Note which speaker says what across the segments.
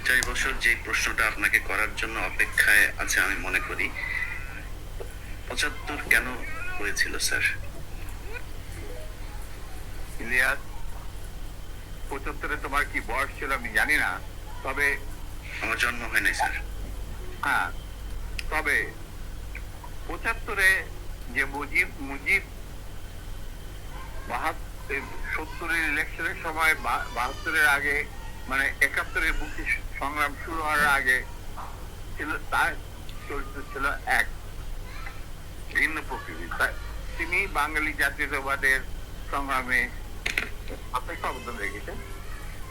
Speaker 1: 50 বছর যে প্রশ্নটা আপনাকে করার জন্য অপেক্ষায় আছে আমি মনে করি, 75 কেন হয়েছিল স্যার?
Speaker 2: ইলিয়াস, 75-এ তোমার কি বয়স ছিল আমি জানি না, তবে
Speaker 1: আমার জন্ম হয় নাই স্যার।
Speaker 2: হ্যাঁ, তবে 75-এ যে মুজিব মুজিব 70-এর ইলেকশনের সময় 72-এর আগে, মানে 71-এর মুক্তি সংগ্রাম শুরু হওয়ার আগে ছিল, তার চরিত্র ছিল এক ভিন্ন প্রকৃতি। তিনি বাঙালি জাতীয়তাবাদের সংগ্রামে অপেক্ষা অবদান রেখেছেন,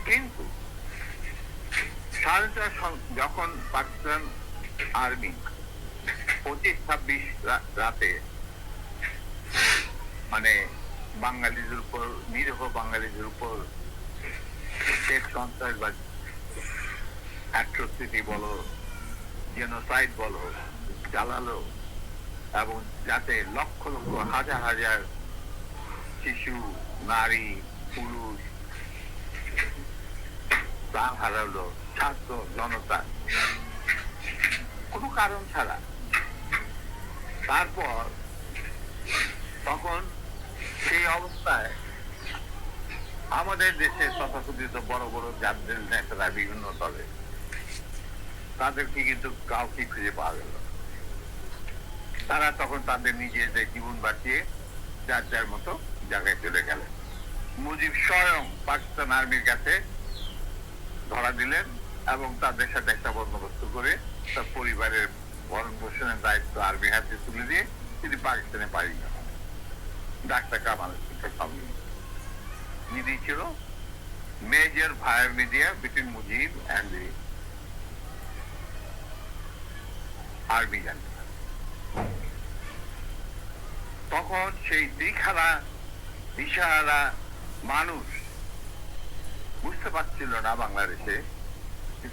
Speaker 2: কিন্তু স্বাধীনতা যখন পাকিস্তান আর্মি 25-26 রাতে মানে বাঙালিদের উপর, নিরীহ বাঙালিদের উপর সন্ত্রাস বা অ্যাট্রোসিটি বলো, জেনোসাইড বলো চালালো, এবং যাতে লক্ষ লক্ষ হাজার হাজার শিশু, নারী, পুরুষ প্রাণ হারালো, ছাত্র জনতা কোনো কারণ ছাড়া। তারপর তখন সেই অবস্থায় আমাদের দেশের তথাকথিত বড় বড় জাতীয় নেতারা বিভিন্ন দলে, তাদেরকে কিন্তু কাউকে খুঁজে পাওয়া গেল। তারা তখন তাদের নিজেদের জীবন বাঁচিয়ে যার যার মতো জায়গায় চলে গেলেন। মুজিব স্বয়ং পাকিস্তান আর্মির কাছে ধরা দিলেন এবং তাদের সাথে একটা বন্দোবস্ত করে তার পরিবারের ভরণ পোষণের দায়িত্ব আর্মির হাতে তুলে দিয়ে তিনি পাকিস্তানে পাড়ি যান। ডাক্তার কামাল মিডি ছিল মেজর ভায়ার media between Mujib and the army জান। তখন সেই দিশহারা দিশাহারা মানুষ বুঝতে পারছিল না বাংলাদেশে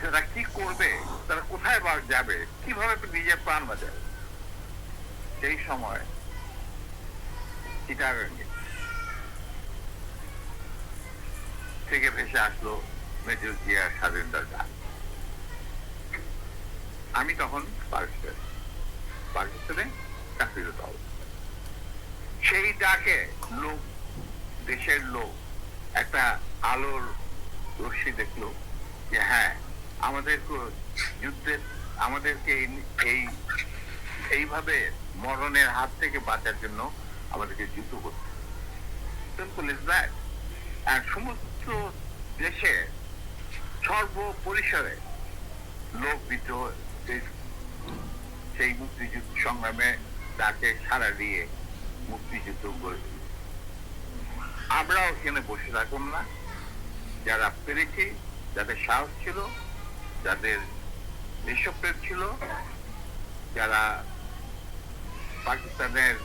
Speaker 2: তারা কি করবে, তারা কোথায় যাবে, কিভাবে নিজের প্রাণ বাঁচাবে। সেই সময় চিটাগাঙ্গে থেকে ভেসে আসলো মেজর জিয়ার স্বাধীনতার গান। আমি তখন পাকিস্তানে চাকরিরত অবস্থা। সেই ডাকে লোক, দেশের লোক একটা আলোর রশ্মি দেখলো যে হ্যাঁ, আমাদের যুদ্ধের, আমাদেরকে এইভাবে মরণের হাত থেকে বাঁচার জন্য আমাদেরকে যুদ্ধ করতে। Simple is that. আর সমস্ত দেশে সর্বপরিসরে লোক বিদ্রোহ, সেই মুক্তিযুদ্ধ সংগ্রামে তাকে সাড়া দিয়ে মুক্তিযুদ্ধ করেছিল। আমরাও এখানে বসে থাকুন না, যারা পেরেছি, যাদের সাহস ছিল, যাদের দেশপ্রেম ছিল, যারা পাকিস্তানের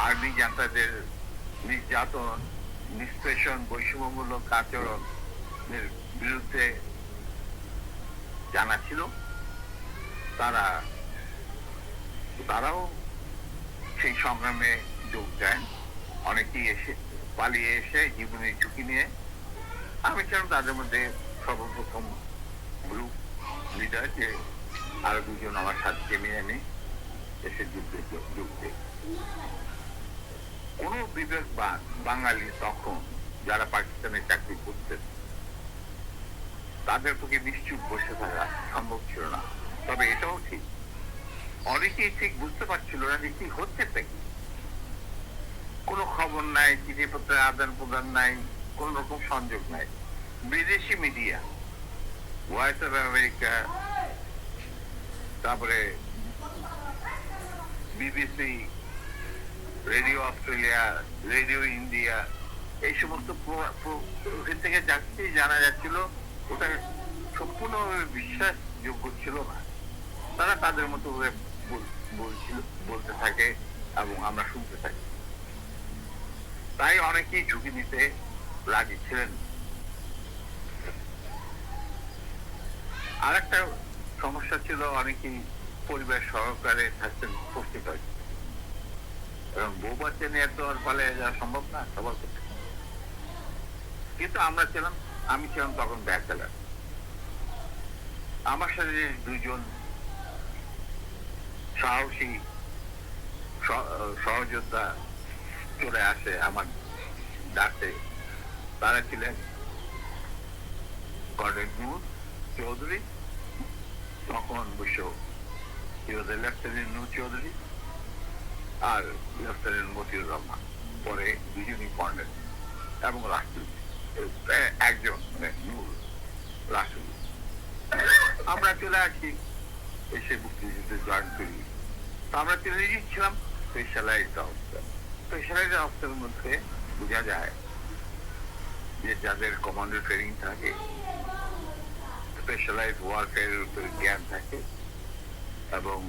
Speaker 2: আর্মি জান্তাদের নির্যাতন, নিষ্পেষণ, বৈষম্যমূলক আচরণের বিরুদ্ধে জানা ছিল, তারাও সেই সংগ্রামে যোগ দেন। অনেকেই এসে পালিয়ে এসে জীবনের ঝুঁকি নিয়ে। আমি ছিলাম তাদের মধ্যে সর্বপ্রথম গ্রুপ লিডার, যে আরো দুজন আমার সাথে নিয়ে আমি এসে যুদ্ধে যোগ দিই। কোন বিবেকবান বাঙালি তখন যারা পাকিস্তানে চাকরি করতেন তাদের পক্ষে নিশ্চুপ বসে থাকা সম্ভব ছিল না। তবে এটাও ঠিক, অনেকেই ঠিক বুঝতে পারছিল না যে কি হচ্ছে, কি কোনো খবর নাই, চিঠিপত্রের আদান প্রদান নাই, কোন রকম সংযোগ নাই। বিদেশি মিডিয়া, ভয়েস অফ আমেরিকা, তারপরে BBC, radio Australia, radio India, এই সমস্ত থেকে যাচ্ছেই জানা যাচ্ছিল ওটা সম্পূর্ণভাবে বিশ্বাসযোগ্য ছিল না। তারা তাদের মতো বলতে থাকে এবং আমরা শুনতে থাকি। তাই অনেকেই ঝুঁকি নিতে রাজি ছিলেন। আর একটা সমস্যা ছিল, অনেকেই পরিবার সহকারে থাকতেন উপস্থিত হয়, এবং বউ বাচ্চা নিয়ে তো আর পালিয়ে যাওয়া সম্ভব না সবার ক্ষেত্রে। কিন্তু আমি ছিলাম তখন ব্যাচেলার। আমার সাথে দুজন সাহসী সহযোদ্ধা চলে আসে আমার ডাকে। তারা ছিলেন কর্নেল নূর চৌধুরী, তখন অবশ্য লেফটেন্যান্ট নূর চৌধুরী, আর লেফটেন্যান্ট মতিউর রহমান, পরে দুজনই কর্নেল, এবং রাষ্ট্রপতি একজন মানে নূর রাষ্ট্রপতি। আমরা চলে আসি, এসে মুক্তিযুদ্ধে জয়েন করি। আমরা চলে গিয়েছিলাম স্পেশালাইজড অবস্থা। স্পেশালাইজড অবস্থার মধ্যে বোঝা যায় যে যাদের কমান্ডো ট্রেনিং থাকে, স্পেশালাইজড ওয়ারফেয়ারের উপরে জ্ঞান থাকে, এবং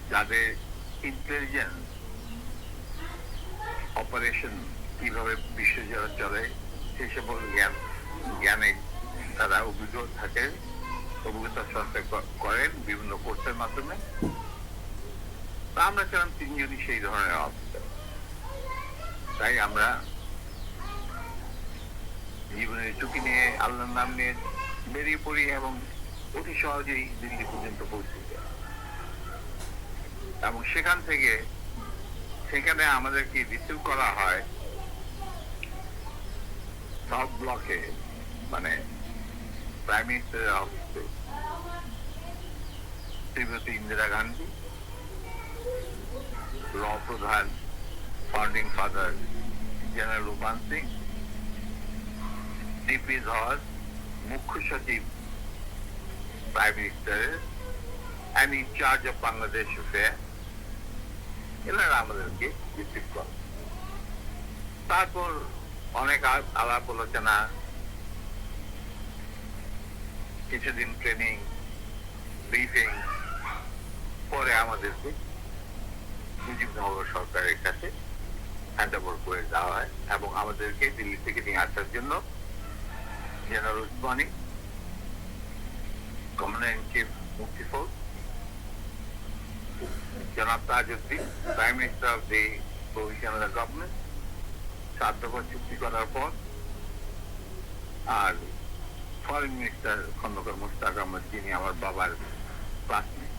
Speaker 2: যাদের ইন্টেলিজেন্স অপারেশন কিভাবে বিশ্বজুড়ে চলে সেই সকল জ্ঞানে তারা অভিজ্ঞতা সঞ্চয় করেন বিভিন্ন কোর্সের মাধ্যমে। আমরা ছিলাম তিনজনই সেই ধরনের অফিসার। তাই আমরা জীবনের ঝুঁকি নিয়ে আল্লাহর নাম নিয়ে বেরিয়ে পড়ি এবং অতি সহজেই দিল্লি পর্যন্ত পৌঁছে যায়। এবং সেখানে আমাদেরকে রিসিভ করা হয় সাউথ ব্লকে, মানে প্রাইম মিনিস্টারের অফিসে শ্রীমতী ইন্দিরা গান্ধী, র প্রধান founding father general Ruman Singh, DP ধর, মুখ্য সচিব প্রাইম মিনিস্টারের and in charge of Bangladesh affairs, এনারা আমাদেরকে রিসিভ করে। তারপর অনেক আলাপ আলোচনা, কিছুদিন ট্রেনিং, ব্রিফিং, পরে আমাদেরকে মুজিবনগর সরকারের কাছে হ্যান্ড ওভার করে দেওয়া হয় এবং আমাদেরকে দিল্লি থেকে নিয়ে আসার জন্য general Usmani, commander in chief মুক্তি ফৌজ, জনাব Tajuddin, prime minister of the provisional government, 7 দফা চুক্তি করার পর, আর ফরেন মিনিস্টার খন্দকার মুশতাক আহমদ, যিনি আমার বাবার ক্লাসমেট,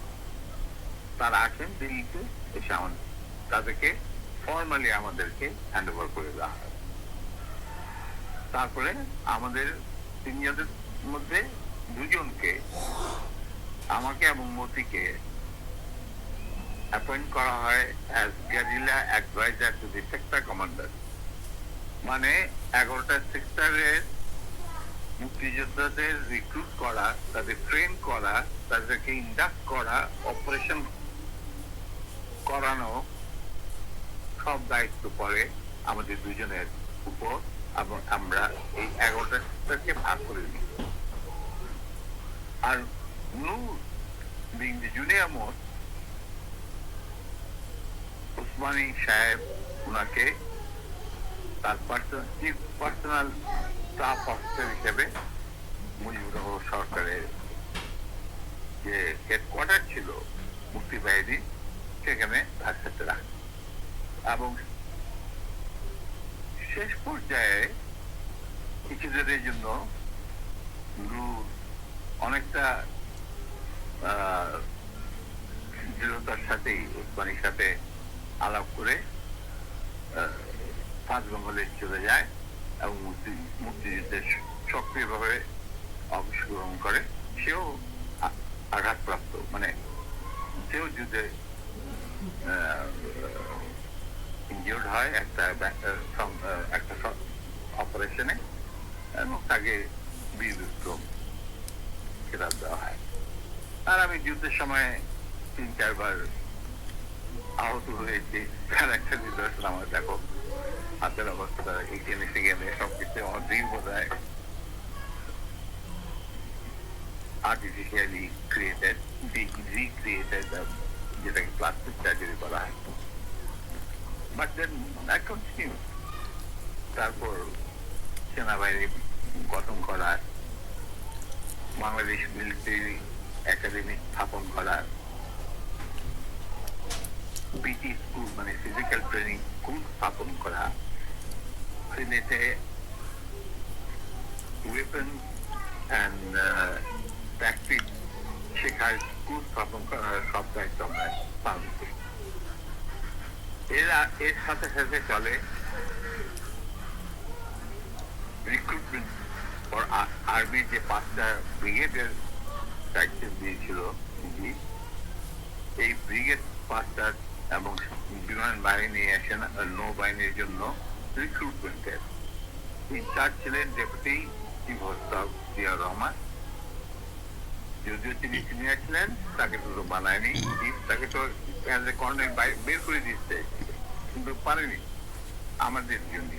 Speaker 2: তারা আসেন দিল্লিতে। এসে তাদেরকে ফর্মালি আমাদেরকে হ্যান্ড ওভার করে দেওয়া হয়। তারপরে আমাদের তিনজনের মধ্যে দুজনকে, আমাকে এবং মতিকে, অ্যাপয়েন্ট করা হয় as guerrilla adviser to the sector commander. মানে 11টা সেক্টরের মুক্তিযোদ্ধাদের রিক্রুট করা, তাদের ট্রেন করা, তাদেরকে ইন্ডাক্ট করা, অপারেশন করানো, সব দায়িত্ব পড়ে আমাদের দুজনের উপর। এবং আমরা এই 11টা সেক্টরকে ভাগ করে নিই। আর Noor being the junior most, Osmani সাহেব ওনাকে তার পার্সোনাল স্টাফ অফিসার হিসেবে মুজিবুর সরকারের যে হেডকোয়ার্টার ছিল মুক্তি বাহিনী, সেখানে তার সাথে রাখে। এবং শেষ পর্যায়ে কিছুদিনের জন্য অনেকটা দৃঢ়তার সাথেই উসমানীর সাথে আলাপ করে তাজমহলে চলে যায় এবং মুক্তিযুদ্ধে সক্রিয়ভাবে অংশগ্রহণ করে। সেও আঘাতপ্রাপ্ত, মানে সেও যুদ্ধে ইনজিওর্ড হয় একটা অপারেশনে, এবং তাকে বীর বিক্রম খেতাব দেওয়া হয়। আর আমি যুদ্ধের সময় 3-4 বার আহত হয়েছি। তার একটা নিদর্শন আমার দেখো, হাতের অবস্থা এখানে সেখানে সবকিছু আমার দীর্ঘতায় আর্টিফিশিয়ালি ক্রিয়েটেড, রিক্রিয়েটেড, যেটাকে প্লাস্টিক সার্জারি বলা হয়। But then I continue. তারপর সেনাবাহিনী গঠন করা, বাংলাদেশ মিলিটারি একাডেমি স্থাপন করা, পিটি স্কুল মানে ফিজিক্যাল ট্রেনিং স্কুল স্থাপন করা, সিলেটে ওয়েপন অ্যান্ড ট্যাকটিক শেখার স্কুল স্থাপন করার সব দায়িত্ব আমরা পালন করি। এর সাথে সাথে চলে রিক্রুটমেন্ট ফর আর্মি, যে 5টা ব্রিগেডের দায়িত্ব দিয়েছিল এই ব্রিগেড 5টা এবং বিমান বাহিনী নৌবাহিনীর জন্য রিক্রুটমেন্টের ইনচার্জ ছিলেন deputy chief of staff Zia Rahman. যদিও তিনি সিনিয়র ছিলেন, তাকে তো বানায়নি, তাকে তো কর্নেল বের করে দিচ্ছে, কিন্তু পারেনি আমাদের জন্য।